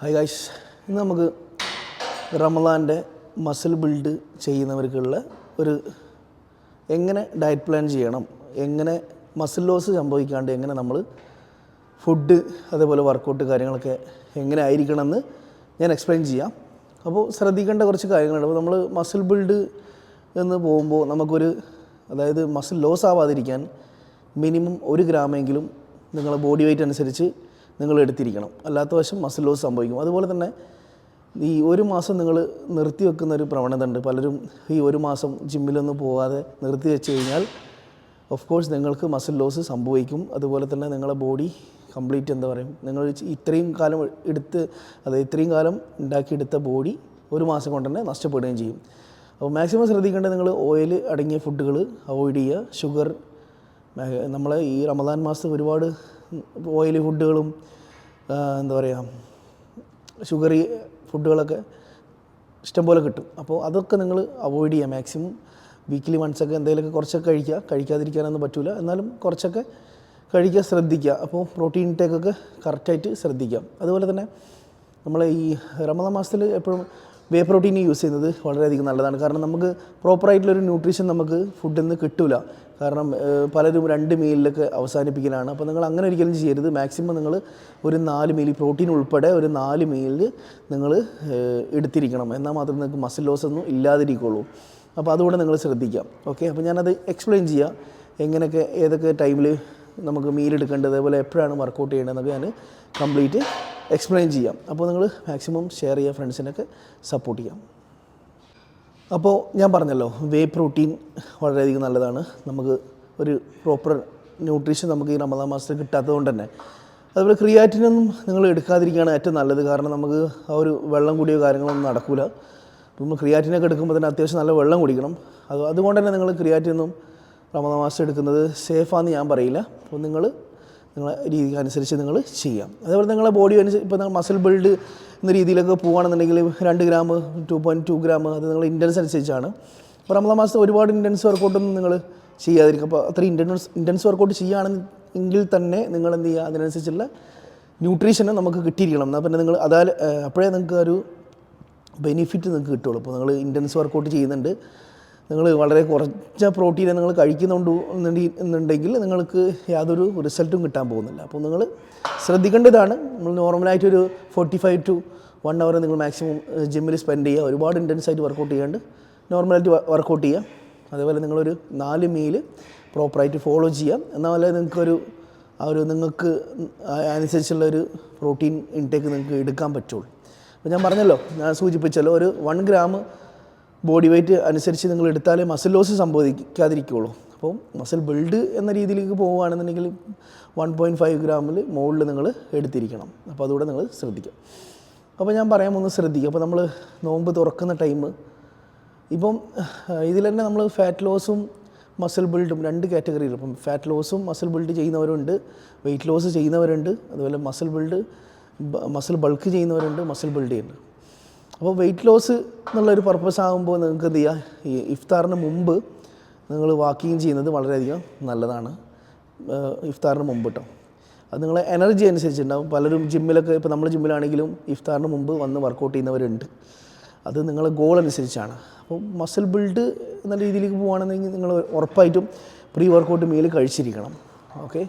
Hi guys, ഇന്ന് നമുക്ക് റമദാൻ്റെ muscle build ചെയ്യുന്നവർക്കുള്ള ഒരു എങ്ങനെ ഡയറ്റ് പ്ലാൻ ചെയ്യണം, എങ്ങനെ മസിൽ ലോസ് സംഭവിക്കാണ്ട് എങ്ങനെ നമ്മൾ ഫുഡ് അതേപോലെ വർക്കൗട്ട് കാര്യങ്ങളൊക്കെ എങ്ങനെ ആയിരിക്കണമെന്ന് ഞാൻ എക്സ്പ്ലെയിൻ ചെയ്യാം. അപ്പോൾ ശ്രദ്ധിക്കേണ്ട കുറച്ച് കാര്യങ്ങളുണ്ട്. അപ്പോൾ നമ്മൾ മസിൽ ബിൽഡ് എന്ന് പോകുമ്പോൾ നമുക്കൊരു അതായത് മസിൽ ലോസ് ആവാതിരിക്കാൻ മിനിമം 1 ഗ്രാമെങ്കിലും നിങ്ങളുടെ ബോഡി വെയ്റ്റ് അനുസരിച്ച് നിങ്ങൾ എടുത്തിരിക്കണം. അല്ലാത്ത വശം മസിൽ ലോസ് സംഭവിക്കും. അതുപോലെ തന്നെ ഈ 1 മാസം നിങ്ങൾ നിർത്തി വെക്കുന്ന ഒരു പ്രവണത ഉണ്ട്. പലരും ഈ 1 മാസം ജിമ്മിലൊന്നും പോകാതെ നിർത്തി വെച്ച് കഴിഞ്ഞാൽ ഓഫ് കോഴ്സ് നിങ്ങൾക്ക് മസിൽ ലോസ് സംഭവിക്കും. അതുപോലെ തന്നെ നിങ്ങളുടെ ബോഡി കംപ്ലീറ്റ് എന്താ പറയും, നിങ്ങൾ ഇത്രയും കാലം ഇത്രയും കാലം ഉണ്ടാക്കിയെടുത്ത ബോഡി 1 മാസം കൊണ്ട് തന്നെ നഷ്ടപ്പെടുകയും ചെയ്യും. അപ്പോൾ മാക്സിമം ശ്രദ്ധിക്കേണ്ടത് നിങ്ങൾ ഓയിൽ അടങ്ങിയ ഫുഡുകൾ അവോയ്ഡ് ചെയ്യുക. ഷുഗർ, നമ്മളെ ഈ റമദാൻ മാസത്തിൽ ഒരുപാട് ഓയിൽ ഫുഡുകളും എന്താ പറയുക ഷുഗറി ഫുഡുകളൊക്കെ ഇഷ്ടംപോലെ കിട്ടും. അപ്പോൾ അതൊക്കെ നിങ്ങൾ അവോയ്ഡ് ചെയ്യുക മാക്സിമം. വീക്കിലി വൺസൊക്കെ എന്തെങ്കിലുമൊക്കെ കുറച്ചൊക്കെ കഴിക്കാതിരിക്കാനൊന്നും പറ്റില്ല, എന്നാലും കുറച്ചൊക്കെ കഴിക്കാൻ ശ്രദ്ധിക്കുക. അപ്പോൾ പ്രോട്ടീൻ ഇൻടേക്കൊക്കെ കറക്റ്റായിട്ട് ശ്രദ്ധിക്കാം. അതുപോലെ തന്നെ നമ്മൾ ഈ റമദാൻ മാസത്തിൽ എപ്പോഴും വേ പ്രോട്ടീൻ യൂസ് ചെയ്യുന്നത് വളരെയധികം നല്ലതാണ്. കാരണം നമുക്ക് പ്രോപ്പറായിട്ടുള്ളൊരു ന്യൂട്രീഷൻ നമുക്ക് ഫുഡിൽ നിന്ന് കിട്ടില്ല. കാരണം പലരും 2 മീലിലൊക്കെ അവസാനിപ്പിക്കലാണ്. അപ്പോൾ നിങ്ങൾ അങ്ങനെ ഒരിക്കലും ചെയ്യരുത്. മാക്സിമം നിങ്ങൾ ഒരു 4 മീൽ പ്രോട്ടീൻ ഉൾപ്പെടെ ഒരു 4 മീൽ നിങ്ങൾ എടുത്തിരിക്കണം. എന്നാൽ മാത്രമേ നിങ്ങൾക്ക് മസിൽ ലോസ് ഒന്നും ഇല്ലാതിരിക്കുള്ളൂ. അപ്പോൾ അതുകൂടെ നിങ്ങൾ ശ്രദ്ധിക്കാം. ഓക്കെ, അപ്പോൾ ഞാനത് എക്സ്പ്ലെയിൻ ചെയ്യാം. എങ്ങനെയൊക്കെ ഏതൊക്കെ ടൈമിൽ നമുക്ക് മീൽ എടുക്കേണ്ടത്, അതേപോലെ എപ്പോഴാണ് വർക്കൗട്ട് ചെയ്യേണ്ടതെന്നൊക്കെ ഞാൻ കംപ്ലീറ്റ് എക്സ്പ്ലെയിൻ ചെയ്യാം. അപ്പോൾ നിങ്ങൾ മാക്സിമം ഷെയർ ചെയ്യുക, ഫ്രണ്ട്സിനൊക്കെ സപ്പോർട്ട് ചെയ്യാം. അപ്പോൾ ഞാൻ പറഞ്ഞല്ലോ, വേ പ്രോട്ടീൻ വളരെയധികം നല്ലതാണ്. നമുക്ക് ഒരു പ്രോപ്പർ ന്യൂട്രീഷൻ നമുക്ക് ഈ റമദാൻ മാസത്തിൽ കിട്ടാത്തത് കൊണ്ട് തന്നെ. അതുപോലെ ക്രിയാറ്റിനൊന്നും നിങ്ങൾ എടുക്കാതിരിക്കുകയാണ് ഏറ്റവും നല്ലത്. കാരണം നമുക്ക് ആ ഒരു വെള്ളം കൂടിയോ കാര്യങ്ങളൊന്നും നടക്കില്ല. നമ്മൾ ക്രിയാറ്റിനൊക്കെ എടുക്കുമ്പോൾ തന്നെ അത്യാവശ്യം നല്ല വെള്ളം കുടിക്കണം. അതുകൊണ്ട് തന്നെ നിങ്ങൾ ക്രിയാറ്റിനൊന്നും റമദാൻ മാസം എടുക്കുന്നത് സേഫാണെന്ന് ഞാൻ പറയില്ല. അപ്പോൾ നിങ്ങളെ രീതിക്ക് അനുസരിച്ച് നിങ്ങൾ ചെയ്യാം. അതേപോലെ നിങ്ങളെ ബോഡി അനുസരിച്ച് ഇപ്പോൾ നിങ്ങൾ മസിൽ ബിൽഡ് എന്ന രീതിയിലൊക്കെ പോകുകയാണെന്നുണ്ടെങ്കിൽ 2 ഗ്രാം 2.2 ഗ്രാം അത് നിങ്ങൾ ഇൻറ്റൻസ് അനുസരിച്ചാണ്. അപ്പോൾ റമദാൻ മാസത്തെ ഒരുപാട് ഇൻറ്റൻസ് വർക്കൗട്ടൊന്നും നിങ്ങൾ ചെയ്യാതിരിക്കും. അപ്പോൾ അത്ര ഇൻറ്റൻസ് വർക്കൗട്ട് ചെയ്യുകയാണെങ്കിൽ തന്നെ നിങ്ങൾ എന്ത് ചെയ്യുക, അതിനനുസരിച്ചുള്ള ന്യൂട്രീഷന് നമുക്ക് കിട്ടിയിരിക്കണം. എന്നാൽ പിന്നെ നിങ്ങൾ അപ്പോഴേ നിങ്ങൾക്ക് ഒരു ബെനിഫിറ്റ് നിങ്ങൾക്ക് കിട്ടുള്ളൂ. അപ്പോൾ നിങ്ങൾ ഇൻറ്റൻസ് വർക്കൗട്ട് ചെയ്യുന്നുണ്ട്, നിങ്ങൾ വളരെ കുറച്ച പ്രോട്ടീനെ നിങ്ങൾ കഴിക്കുന്നുണ്ടെങ്കിൽ നിങ്ങൾക്ക് യാതൊരു റിസൾട്ടും കിട്ടാൻ പോകുന്നില്ല. അപ്പോൾ നിങ്ങൾ ശ്രദ്ധിക്കേണ്ടതാണ്. നമ്മൾ നോർമലായിട്ടൊരു 45 to 1 hour നിങ്ങൾ മാക്സിമം ജിമ്മിൽ സ്പെൻഡ് ചെയ്യുക. ഒരുപാട് ഇൻറ്റൻസായിട്ട് വർക്കൗട്ട് ചെയ്യാണ്ട് നോർമലായിട്ട് വർക്കൗട്ട് ചെയ്യുക. അതേപോലെ നിങ്ങളൊരു 4 മീൽ പ്രോപ്പറായിട്ട് ഫോളോ ചെയ്യുക. എന്നാലേ നിങ്ങൾക്ക് അനുസരിച്ചുള്ളൊരു പ്രോട്ടീൻ ഇൻടേക്ക് നിങ്ങൾക്ക് എടുക്കാൻ പറ്റുള്ളൂ. അപ്പോൾ ഞാൻ പറഞ്ഞല്ലോ, ഞാൻ സൂചിപ്പിച്ചല്ലോ, ഒരു 1 ഗ്രാം ബോഡി വെയ്റ്റ് അനുസരിച്ച് നിങ്ങൾ എടുത്താലേ മസിൽ ലോസ് സംഭവിക്കാതിരിക്കുകയുള്ളൂ. അപ്പോൾ മസിൽ ബിൽഡ് എന്ന രീതിയിലേക്ക് പോവുകയാണെന്നുണ്ടെങ്കിൽ 1.5 ഗ്രാമിൽ മുകളിൽ നിങ്ങൾ എടുത്തിരിക്കണം. അപ്പോൾ അതുകൂടെ നിങ്ങൾ ശ്രദ്ധിക്കുക. അപ്പോൾ ഞാൻ പറയാൻ ഒന്ന് ശ്രദ്ധിക്കുക. അപ്പോൾ നമ്മൾ നോമ്പ് തുറക്കുന്ന ടൈം, ഇപ്പം ഇതിൽ തന്നെ നമ്മൾ ഫാറ്റ് ലോസും മസിൽ ബിൽഡും 2 കാറ്റഗറിയിൽ. അപ്പം ഫാറ്റ് ലോസും മസിൽ ബിൽഡ് ചെയ്യുന്നവരുണ്ട്, വെയ്റ്റ് ലോസ് ചെയ്യുന്നവരുണ്ട്, അതുപോലെ മസിൽ ബൾക്ക് ചെയ്യുന്നവരുണ്ട്, മസിൽ ബിൽഡ് ചെയ്യുന്നുണ്ട്. അപ്പോൾ വെയ്റ്റ് ലോസ് എന്നുള്ളൊരു പർപ്പസ് ആകുമ്പോൾ നിങ്ങൾക്ക് എന്ത് ചെയ്യുക, ഈ ഇഫ്താറിന് മുമ്പ് നിങ്ങൾ വാക്കിങ് ചെയ്യുന്നത് വളരെയധികം നല്ലതാണ്. ഇഫ്താറിന് മുമ്പ് കേട്ടോ, അത് നിങ്ങളെ എനർജി അനുസരിച്ചുണ്ടാകും. പലരും ജിമ്മിലൊക്കെ, ഇപ്പോൾ നമ്മൾ ജിമ്മിലാണെങ്കിലും ഇഫ്താറിന് മുമ്പ് വന്ന് വർക്കൗട്ട് ചെയ്യുന്നവരുണ്ട്. അത് നിങ്ങളെ ഗോൾ അനുസരിച്ചാണ്. അപ്പോൾ മസിൽ ബിൽഡ് എന്ന രീതിയിലേക്ക് പോകുകയാണെന്നുണ്ടെങ്കിൽ നിങ്ങൾ ഉറപ്പായിട്ടും പ്രീ വർക്കൗട്ട് മീൽ കഴിച്ചിരിക്കണം. ഓക്കെ,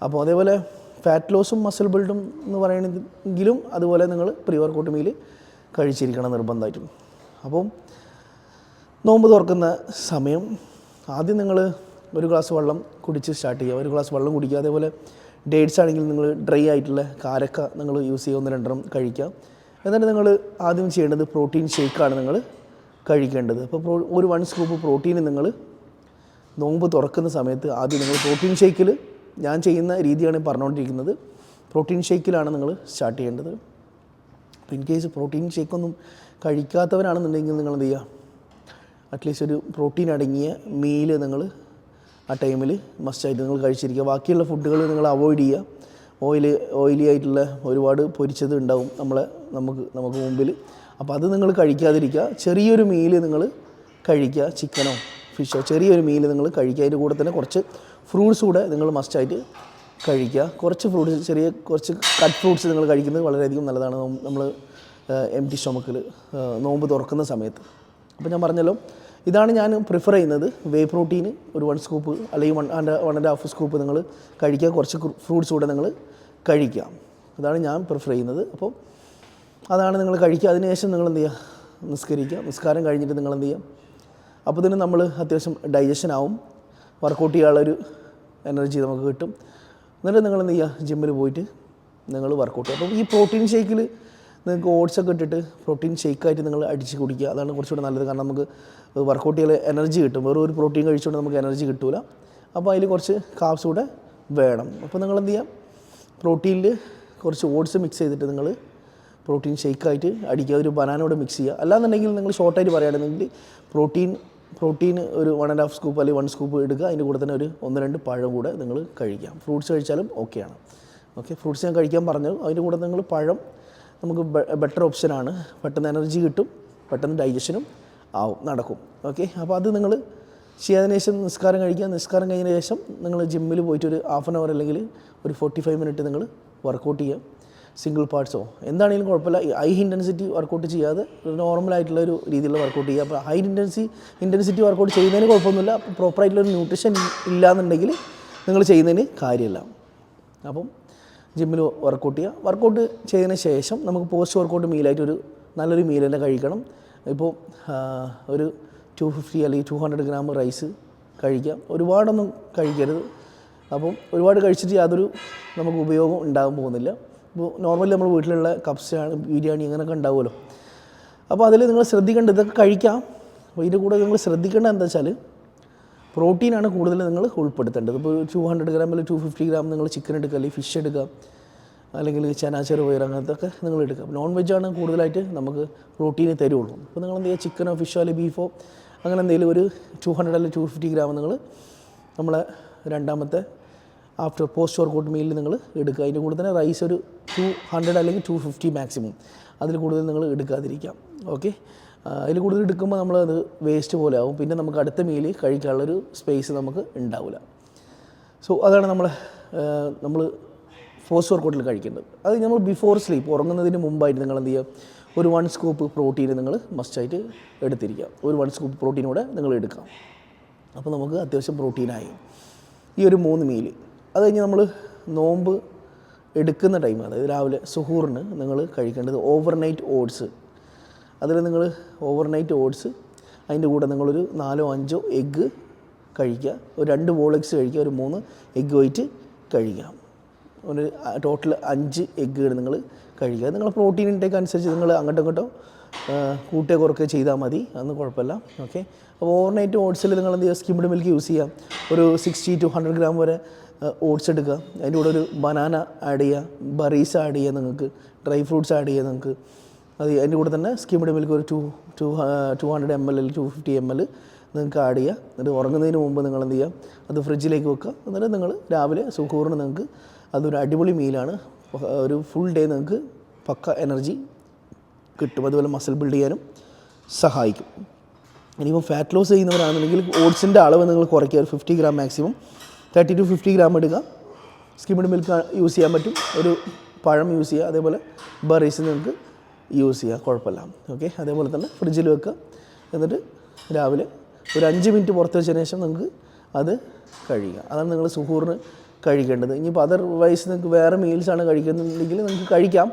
അപ്പോൾ അതേപോലെ ഫാറ്റ് ലോസും മസിൽ ബിൽഡും എന്ന് പറയണമെങ്കിലും അതുപോലെ നിങ്ങൾ പ്രീ വർക്കൗട്ട് മീൽ കഴിച്ചിരിക്കണം നിർബന്ധമായിട്ടും. അപ്പം നോമ്പ് തുറക്കുന്ന സമയം ആദ്യം നിങ്ങൾ 1 ഗ്ലാസ് വെള്ളം കുടിച്ച് സ്റ്റാർട്ട് ചെയ്യുക. 1 ഗ്ലാസ് വെള്ളം കുടിക്കുക. അതേപോലെ ഡേറ്റ്സ് ആണെങ്കിൽ നിങ്ങൾ ഡ്രൈ ആയിട്ടുള്ള കാരക്ക നിങ്ങൾ യൂസ് ചെയ്യുക, 1-2 കഴിക്കുക. എന്നിട്ട് നിങ്ങൾ ആദ്യം ചെയ്യേണ്ടത് പ്രോട്ടീൻ ഷേക്കാണ് നിങ്ങൾ കഴിക്കേണ്ടത്. അപ്പോൾ ഒരു 1 സ്കൂപ്പ് പ്രോട്ടീൻ നിങ്ങൾ നോമ്പ് തുറക്കുന്ന സമയത്ത് ആദ്യം നിങ്ങൾ പ്രോട്ടീൻ ഷേക്കിൽ, ഞാൻ ചെയ്യുന്ന രീതിയാണ് പറഞ്ഞുകൊണ്ടിരിക്കുന്നത്, പ്രോട്ടീൻ ഷേക്കിലാണ് നിങ്ങൾ സ്റ്റാർട്ട് ചെയ്യേണ്ടത്. അപ്പോൾ ഇൻ കേസ് പ്രോട്ടീൻ ഷേക്കൊന്നും കഴിക്കാത്തവരാണെന്നുണ്ടെങ്കിൽ നിങ്ങൾ എന്ത് ചെയ്യുക, അറ്റ്ലീസ്റ്റ് ഒരു പ്രോട്ടീൻ അടങ്ങിയ മീല് നിങ്ങൾ ആ ടൈമിൽ മസ്റ്റായിട്ട് നിങ്ങൾ കഴിച്ചിരിക്കുക. ബാക്കിയുള്ള ഫുഡുകൾ നിങ്ങൾ അവോയ്ഡ് ചെയ്യുക. ഓയിലി ആയിട്ടുള്ള ഒരുപാട് പൊരിച്ചത് ഉണ്ടാവും നമുക്ക് മുമ്പിൽ. അപ്പോൾ അത് നിങ്ങൾ കഴിക്കാതിരിക്കുക. ചെറിയൊരു മീല് നിങ്ങൾ കഴിക്കുക, ചിക്കനോ ഫിഷോ ചെറിയൊരു മീല് നിങ്ങൾ കഴിക്കുക. അതിൻ്റെ കൂടെ തന്നെ കുറച്ച് ഫ്രൂട്ട്സ് കൂടെ നിങ്ങൾ മസ്റ്റായിട്ട് കഴിക്കുക. കുറച്ച് ഫ്രൂട്ട്സ്, കുറച്ച് കട്ട് ഫ്രൂട്ട്സ് നിങ്ങൾ കഴിക്കുന്നത് വളരെയധികം നല്ലതാണ് നമ്മൾ എംപ്റ്റി സ്റ്റൊമക്കിൽ നോമ്പ് തുറക്കുന്ന സമയത്ത്. അപ്പോൾ ഞാൻ പറഞ്ഞല്ലോ, ഇതാണ് ഞാൻ പ്രിഫർ ചെയ്യുന്നത്. വേ പ്രോട്ടീൻ ഒരു 1 സ്കൂപ്പ് അല്ലെങ്കിൽ 1.5 സ്കൂപ്പ് നിങ്ങൾ കഴിക്കുക. കുറച്ച് ഫ്രൂട്ട്സ് കൂടെ നിങ്ങൾ കഴിക്കുക. അതാണ് ഞാൻ പ്രിഫർ ചെയ്യുന്നത്. അപ്പോൾ അതാണ് നിങ്ങൾ കഴിക്കുക. അതിനുശേഷം നിങ്ങൾ എന്ത് ചെയ്യുക, നിസ്കരിക്കുക. നിസ്കാരം കഴിഞ്ഞിട്ട് നിങ്ങൾ എന്ത് ചെയ്യുക, അപ്പോൾ തന്നെ നമ്മൾ അത്യാവശ്യം ഡൈജഷൻ ആവും, വർക്കൗട്ട് ചെയ്യാനുള്ളൊരു എനർജി നമുക്ക് കിട്ടും. എന്നിട്ട് നിങ്ങൾ എന്ത് ചെയ്യുക, ജിമ്മിൽ പോയിട്ട് നിങ്ങൾ വർക്കൗട്ട് ചെയ്യുക. അപ്പോൾ ഈ പ്രോട്ടീൻ ഷേക്കിൽ നിങ്ങൾക്ക് ഓട്സൊക്കെ ഇട്ടിട്ട് പ്രോട്ടീൻ ഷേക്കായിട്ട് നിങ്ങൾ അടിച്ച് കുടിക്കുക. അതാണ് കുറച്ചുകൂടെ നല്ലത്. കാരണം നമുക്ക് വർക്കൗട്ട് ചെയ്യാൻ എനർജി കിട്ടും. വെറും ഒരു പ്രോട്ടീൻ കഴിച്ചുകൊണ്ട് നമുക്ക് എനർജി കിട്ടില്ല. അപ്പോൾ അതിൽ കുറച്ച് കാർബ്സ് കൂടെ വേണം. അപ്പോൾ നിങ്ങൾ എന്ത് ചെയ്യാം, പ്രോട്ടീനിൽ കുറച്ച് ഓട്സ് മിക്സ് ചെയ്തിട്ട് നിങ്ങൾ പ്രോട്ടീൻ ഷേക്കായിട്ട് അടിക്കുക. ഒരു ബനാനോട് മിക്സ് ചെയ്യുക. അല്ലാന്നുണ്ടെങ്കിൽ നിങ്ങൾ ഷോർട്ടായിട്ട് പറയുകയാണെങ്കിൽ പ്രോട്ടീൻ ഒരു 1.5 സ്കൂപ്പ് അല്ലെങ്കിൽ 1 സ്കൂപ്പ് എടുക്കുക. അതിൻ്റെ കൂടെ തന്നെ ഒരു 1-2 പഴം കൂടെ നിങ്ങൾ കഴിക്കാം. ഫ്രൂട്ട്സ് കഴിച്ചാലും ഓക്കെയാണ്. ഫ്രൂട്ട്സ് ഞാൻ കഴിക്കാൻ പറഞ്ഞു. അതിൻ്റെ കൂടെ നിങ്ങൾ പഴം നമുക്ക് ബെറ്റർ ഓപ്ഷനാണ്. പെട്ടെന്ന് എനർജി കിട്ടും, പെട്ടെന്ന് ഡൈജഷനും നടക്കും. അപ്പോൾ അത് നിങ്ങൾ ചെയ്യാതിന് ശേഷം നിസ്കാരം കഴിക്കുക. നിസ്കാരം കഴിഞ്ഞതിന് ശേഷം നിങ്ങൾ ജിമ്മിൽ പോയിട്ട് ഒരു 1/2 hour അല്ലെങ്കിൽ ഒരു 45 minute നിങ്ങൾ വർക്കൗട്ട് ചെയ്യുക. സിംഗിൾ പാർട്സോ എന്താണെങ്കിലും കുഴപ്പമില്ല. ഹൈ ഇൻറ്റൻസിറ്റി വർക്കൗട്ട് ചെയ്യാതെ നോർമലായിട്ടുള്ള ഒരു രീതിയിലുള്ള വർക്കൗട്ട് ചെയ്യുക. അപ്പോൾ ഹൈ ഇൻറ്റൻസിറ്റി വർക്കൗട്ട് ചെയ്യുന്നതിന് കുഴപ്പമൊന്നുമില്ല. പ്രോപ്പറായിട്ടുള്ളൊരു ന്യൂട്രീഷൻ ഇല്ലയെന്നുണ്ടെങ്കിൽ നിങ്ങൾ ചെയ്യുന്നതിന് കാര്യമില്ല. അപ്പം ജിമ്മിൽ വർക്കൗട്ട് ചെയ്യുക. വർക്കൗട്ട് ചെയ്തതിന് ശേഷം നമുക്ക് പോസ്റ്റ് വർക്കൗട്ട് മീലായിട്ടൊരു നല്ലൊരു മീൽ തന്നെ കഴിക്കണം. ഇപ്പോൾ ഒരു 250 അല്ലെങ്കിൽ 200 gram റൈസ് കഴിക്കുക. ഒരുപാടൊന്നും കഴിക്കരുത്. അപ്പം ഒരുപാട് കഴിച്ചിട്ട് യാതൊരു നമുക്ക് ഉപയോഗം ഉണ്ടാകാൻ പോകുന്നില്ല. ഇപ്പോൾ നോർമലി നമ്മൾ വീട്ടിലുള്ള കപ്സാണ്, ബിരിയാണി അങ്ങനെയൊക്കെ ഉണ്ടാവുമല്ലോ. അപ്പോൾ അതിൽ നിങ്ങൾ ശ്രദ്ധിക്കേണ്ടത്, ഇതൊക്കെ കഴിക്കാം. അപ്പോൾ ഇതിൻ്റെ കൂടെ നിങ്ങൾ ശ്രദ്ധിക്കേണ്ടത് എന്താ വെച്ചാൽ പ്രോട്ടീനാണ് കൂടുതൽ നിങ്ങൾ ഉൾപ്പെടുത്തേണ്ടത്. ഇപ്പോൾ 200 gram അല്ലെങ്കിൽ 250 gram നിങ്ങൾ ചിക്കൻ എടുക്കുക, അല്ലെങ്കിൽ ഫിഷ് എടുക്കുക, അല്ലെങ്കിൽ ചെറുപയർ അങ്ങനത്തൊക്കെ നിങ്ങൾ എടുക്കുക. നോൺ വെജാണ് കൂടുതലായിട്ട് നമുക്ക് പ്രോട്ടീന് തരുള്ളൂ. അപ്പോൾ നിങ്ങൾ എന്ത് ചെയ്യുക, ചിക്കനോ ഫിഷോ അല്ലെങ്കിൽ ബീഫോ അങ്ങനെ എന്തെങ്കിലും ഒരു 200 അല്ലെങ്കിൽ 250 gram നിങ്ങൾ നമ്മളെ രണ്ടാമത്തെ ആഫ്റ്റർ പോസ്റ്റ് വർക്കൗട്ട് മീലിൽ നിങ്ങൾ എടുക്കുക. അതിൻ്റെ കൂടെ തന്നെ റൈസ് ഒരു 200 അല്ലെങ്കിൽ 250 മാക്സിമം, അതിൽ കൂടുതൽ നിങ്ങൾ എടുക്കാതിരിക്കാം. അതിൽ കൂടുതൽ എടുക്കുമ്പോൾ നമ്മളത് വേസ്റ്റ് പോലെ ആവും. പിന്നെ നമുക്ക് അടുത്ത മീൽ കഴിക്കാനുള്ളൊരു സ്പേസ് നമുക്ക് ഉണ്ടാവില്ല. അതാണ് നമ്മൾ പോസ്റ്റ് വർക്കൗട്ടിൽ കഴിക്കേണ്ടത്. അത് നമ്മൾ ബിഫോർ സ്ലീപ്പ്, ഉറങ്ങുന്നതിന് മുമ്പായിട്ട് നിങ്ങൾ എന്ത് ചെയ്യുക, ഒരു 1 സ്കൂപ്പ് പ്രോട്ടീൻ നിങ്ങൾ മസ്റ്റായിട്ട് എടുത്തിരിക്കുക. ഒരു 1 സ്കൂപ്പ് പ്രോട്ടീൻ കൂടെ നിങ്ങൾ എടുക്കാം. അപ്പോൾ നമുക്ക് അത്യാവശ്യം പ്രോട്ടീനായി ഈ ഒരു 3 മീൽ. അത് കഴിഞ്ഞ് നമ്മൾ നോമ്പ് എടുക്കുന്ന ടൈം, അതായത് രാവിലെ സുഹൂറിന് നിങ്ങൾ കഴിക്കേണ്ടത് ഓവർനൈറ്റ് ഓട്സ്. അതിൽ നിങ്ങൾ ഓവർനൈറ്റ് ഓട്സ്, അതിൻ്റെ കൂടെ നിങ്ങളൊരു 4-5 എഗ്ഗ് കഴിക്കുക. ഒരു 2 ബോൾ എഗ്സ് കഴിക്കുക, ഒരു 3 എഗ്ഗ് വൈറ്റ് കഴിക്കുക. ഒരു ടോട്ടൽ 5 എഗ്ഗ് നിങ്ങൾ കഴിക്കുക. നിങ്ങൾ പ്രോട്ടീൻ ഇൻടേക്ക് അനുസരിച്ച് നിങ്ങൾ അങ്ങോട്ടും ഇങ്ങോട്ടോ കൂട്ടുക കുറയ്ക്കുക ചെയ്താൽ മതി, അതൊന്നും കുഴപ്പമില്ല. അപ്പോൾ ഓവർനൈറ്റ് ഓട്സിൽ നിങ്ങൾ എന്ത് ചെയ്യുക, സ്കിംഡ് മിൽക്ക് യൂസ് ചെയ്യാം. ഒരു 60 to 100 gram വരെ ഓട്സ് എടുക്കുക. അതിൻ്റെ കൂടെ ഒരു ബനാന ആഡ് ചെയ്യുക, ബറീസ് ആഡ് ചെയ്യുക, നിങ്ങൾക്ക് ഡ്രൈ ഫ്രൂട്ട്സ് ആഡ് ചെയ്യുക നിങ്ങൾക്ക്. അതിൻ്റെ കൂടെ തന്നെ സ്കിംഡ് മിൽക്ക് ഒരു 200 ml അല്ലെങ്കിൽ 250 ml നിങ്ങൾക്ക് ആഡ് ചെയ്യുക. എന്നിട്ട് ഉറങ്ങുന്നതിന് മുമ്പ് നിങ്ങൾ എന്ത് ചെയ്യുക, അത് ഫ്രിഡ്ജിലേക്ക് വെക്കുക. എന്നിട്ട് നിങ്ങൾ രാവിലെ സുഹൂറിന് നിങ്ങൾക്ക് അതൊരു അടിപൊളി മീലാണ്. ഒരു ഫുൾ ഡേ നിങ്ങൾക്ക് പക്ക എനർജി കിട്ടും. അതുപോലെ മസിൽ ബിൽഡ് ചെയ്യാനും സഹായിക്കും. ഇനിയിപ്പോൾ ഫാറ്റ് ലോസ് ചെയ്യുന്നവരാണെന്നുണ്ടെങ്കിൽ ഓട്സിൻ്റെ അളവ് നിങ്ങൾ കുറയ്ക്കുക. ഒരു 50 gram മാക്സിമം 30 to 50 gram എടുക്കുക. സ്കിംഡ് മിൽക്ക് യൂസ് ചെയ്യാൻ പറ്റും. ഒരു പഴം യൂസ് ചെയ്യുക. അതേപോലെ ബറീസ് നിങ്ങൾക്ക് യൂസ് ചെയ്യുക, കുഴപ്പമില്ല. അതേപോലെ തന്നെ ഫ്രിഡ്ജിൽ വെക്കുക. എന്നിട്ട് രാവിലെ ഒരു 5 minute പുറത്ത് വെച്ചതിന് ശേഷം നിങ്ങൾക്ക് അത് കഴിയുക. അതാണ് നിങ്ങൾ സുഹൂറിന് കഴിക്കേണ്ടത്. ഇനിയിപ്പോൾ അതർവൈസ് നിങ്ങൾക്ക് വേറെ മീൽസാണ് കഴിക്കുന്നുണ്ടെങ്കിൽ നിങ്ങൾക്ക് കഴിക്കാം.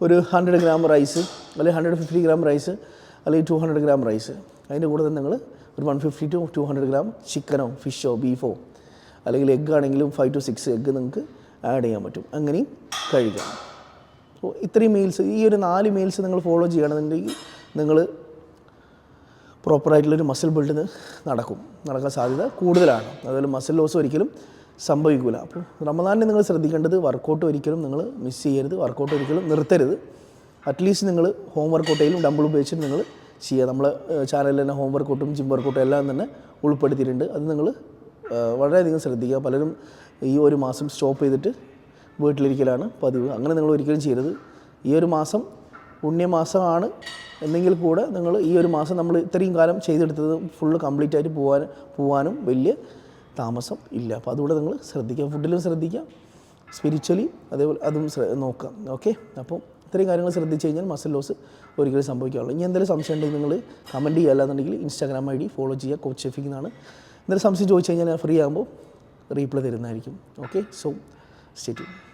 ഒരു 100 gram റൈസ് അല്ലെങ്കിൽ 150 gram റൈസ് അല്ലെങ്കിൽ 200 gram റൈസ്. അതിൻ്റെ കൂടെ തന്നെ നിങ്ങൾ ഒരു 150 to 200 gram ചിക്കനോ ഫിഷോ ബീഫോ അല്ലെങ്കിൽ എഗ്ഗ് ആണെങ്കിലും 5 to 6 എഗ്ഗ് നിങ്ങൾക്ക് ആഡ് ചെയ്യാൻ പറ്റും. അങ്ങനെയും കഴിക്കാം. ഇത്രയും മീൽസ്, ഈ ഒരു 4 മീൽസ് നിങ്ങൾ ഫോളോ ചെയ്യണമെന്നുണ്ടെങ്കിൽ നിങ്ങൾ പ്രോപ്പറായിട്ടുള്ളൊരു മസിൽ ബിൽഡ് നടക്കാൻ സാധ്യത കൂടുതലാണ്. അതുപോലെ മസിൽ ലോസ് ഒരിക്കലും സംഭവിക്കില്ല. അപ്പോൾ റമദാനിൽ നിങ്ങൾ ശ്രദ്ധിക്കേണ്ടത് വർക്കൗട്ട് ഒരിക്കലും നിങ്ങൾ മിസ് ചെയ്യരുത്, വർക്കൗട്ട് ഒരിക്കലും നിർത്തരുത്. അറ്റ്ലീസ്റ്റ് നിങ്ങൾ ഹോം വർക്കൗട്ടേലും ഡംബിൾ ഉപയോഗിച്ചിട്ട് നിങ്ങൾ ചെയ്യുക. നമ്മളെ ചാനലിൽ തന്നെ ഹോം വർക്കൗട്ടും ജിം വർക്കൗട്ടും എല്ലാം തന്നെ ഉൾപ്പെടുത്തിയിട്ടുണ്ട്. അത് നിങ്ങൾ വളരെയധികം ശ്രദ്ധിക്കുക. പലരും ഈ ഒരു മാസം സ്റ്റോപ്പ് ചെയ്തിട്ട് വീട്ടിലിരിക്കലാണ് പതിവ്. അങ്ങനെ നിങ്ങൾ ഒരിക്കലും ചെയ്യരുത്. ഈ ഒരു മാസം പുണ്യമാസമാണ് എന്നെങ്കിൽ കൂടെ നിങ്ങൾ ഈ ഒരു മാസം നമ്മൾ ഇത്രയും കാലം ചെയ്തെടുത്തത് ഫുള്ള് കംപ്ലീറ്റ് ആയിട്ട് പോകാനും വലിയ താമസം ഇല്ല. അപ്പോൾ അതുകൂടെ നിങ്ങൾ ശ്രദ്ധിക്കുക. ഫുഡിലും ശ്രദ്ധിക്കുക, സ്പിരിച്വലി അതേപോലെ അതും നോക്കാം. ഓക്കെ, അപ്പോൾ ഇത്രയും കാര്യങ്ങൾ ശ്രദ്ധിച്ച് കഴിഞ്ഞാൽ മസിൽ ലോസ് ഒരിക്കലും സംഭവിക്കാറുള്ളൂ. ഇനി എന്തെങ്കിലും സംശയം ഉണ്ടെങ്കിൽ നിങ്ങൾ കമൻറ്റ് ചെയ്യുക, അല്ലാന്നുണ്ടെങ്കിൽ ഇൻസ്റ്റാഗ്രാം ID ഫോളോ ചെയ്യുക, കോച്ച് ഷെഫീഖ് എന്നാണ്. എന്തെങ്കിലും സംശയം ചോദിച്ചു കഴിഞ്ഞാൽ ഞാൻ ഫ്രീ ആകുമ്പോൾ റീപ്ലൈ തരുന്നതായിരിക്കും. Okay, so stay tuned.